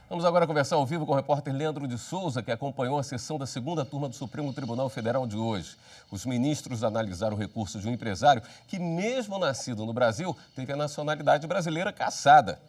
Vamos agora conversar ao vivo com o repórter Leandro de Souza, que acompanhou a sessão da segunda turma do Supremo Tribunal Federal de hoje. Os ministros analisaram o recurso de um empresário que, mesmo nascido no Brasil, teve a nacionalidade brasileira cassada.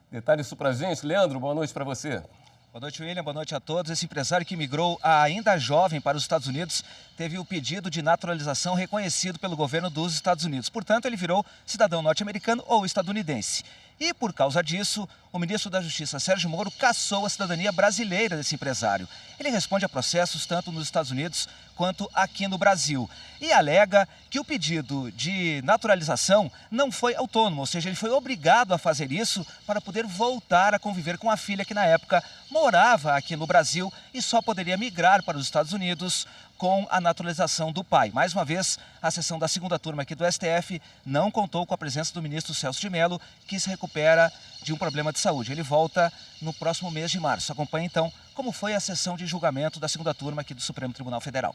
Detalhe isso pra gente. Leandro, boa noite para você. Boa noite, William. Boa noite a todos. Esse empresário que migrou ainda jovem para os Estados Unidos teve o pedido de naturalização reconhecido pelo governo dos Estados Unidos. Portanto, ele virou cidadão norte-americano ou estadunidense. E, por causa disso, o ministro da Justiça, Sérgio Moro, cassou a cidadania brasileira desse empresário. Ele responde a processos tanto nos Estados Unidos quanto aqui no Brasil. E alega que o pedido de naturalização não foi autônomo, ou seja, ele foi obrigado a fazer isso para poder voltar a conviver com a filha que, na época, morava aqui no Brasil e só poderia migrar para os Estados Unidos com a naturalização do pai. Mais uma vez, a sessão da segunda turma aqui do STF não contou com a presença do ministro Celso de Mello, que se recupera de um problema de saúde. Ele volta no próximo mês de março. Acompanhe então como foi a sessão de julgamento da segunda turma aqui do Supremo Tribunal Federal.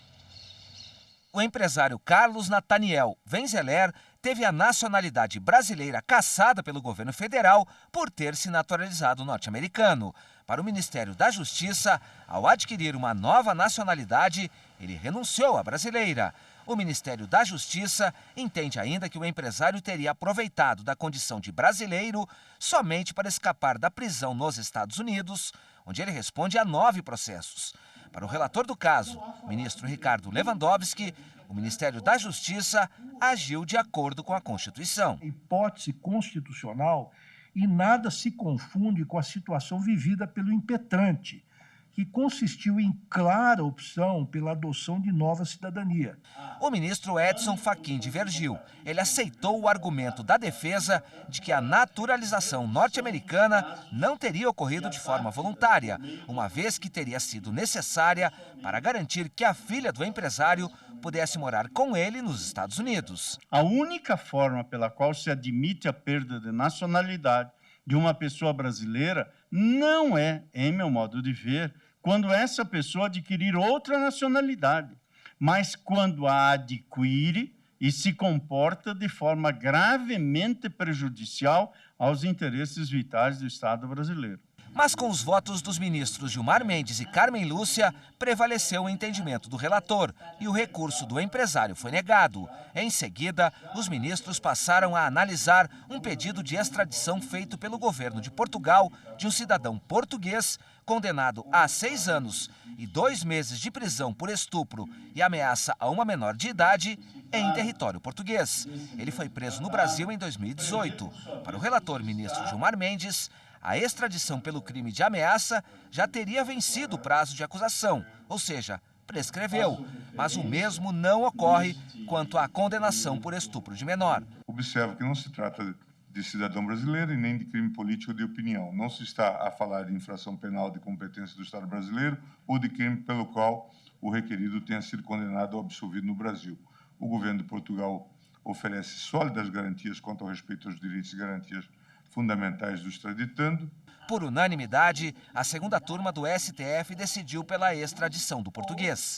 O empresário Carlos Nathaniel Venzeler teve a nacionalidade brasileira cassada pelo governo federal por ter se naturalizado norte-americano. Para o Ministério da Justiça, ao adquirir uma nova nacionalidade, ele renunciou à brasileira. O Ministério da Justiça entende ainda que o empresário teria aproveitado da condição de brasileiro somente para escapar da prisão nos Estados Unidos, onde ele responde a 9 processos. Para o relator do caso, o ministro Ricardo Lewandowski, o Ministério da Justiça agiu de acordo com a Constituição. Hipótese constitucional e nada se confunde com a situação vivida pelo impetrante, que consistiu em clara opção pela adoção de nova cidadania. O ministro Edson Fachin divergiu. Ele aceitou o argumento da defesa de que a naturalização norte-americana não teria ocorrido de forma voluntária, uma vez que teria sido necessária para garantir que a filha do empresário pudesse morar com ele nos Estados Unidos. A única forma pela qual se admite a perda de nacionalidade de uma pessoa brasileira não é, em meu modo de ver, quando essa pessoa adquirir outra nacionalidade, mas quando a adquire e se comporta de forma gravemente prejudicial aos interesses vitais do Estado brasileiro. Mas com os votos dos ministros Gilmar Mendes e Carmen Lúcia, prevaleceu o entendimento do relator e o recurso do empresário foi negado. Em seguida, os ministros passaram a analisar um pedido de extradição feito pelo governo de Portugal de um cidadão português condenado a 6 anos e 2 meses de prisão por estupro e ameaça a uma menor de idade em território português. Ele foi preso no Brasil em 2018. Para o relator ministro Gilmar Mendes, a extradição pelo crime de ameaça já teria vencido o prazo de acusação, ou seja, prescreveu, mas o mesmo não ocorre quanto à condenação por estupro de menor. Observo que não se trata de cidadão brasileiro e nem de crime político de opinião. Não se está a falar de infração penal de competência do Estado brasileiro ou de crime pelo qual o requerido tenha sido condenado ou absolvido no Brasil. O governo de Portugal oferece sólidas garantias quanto ao respeito aos direitos e garantias fundamentais do extraditando. Por unanimidade, a segunda turma do STF decidiu pela extradição do português.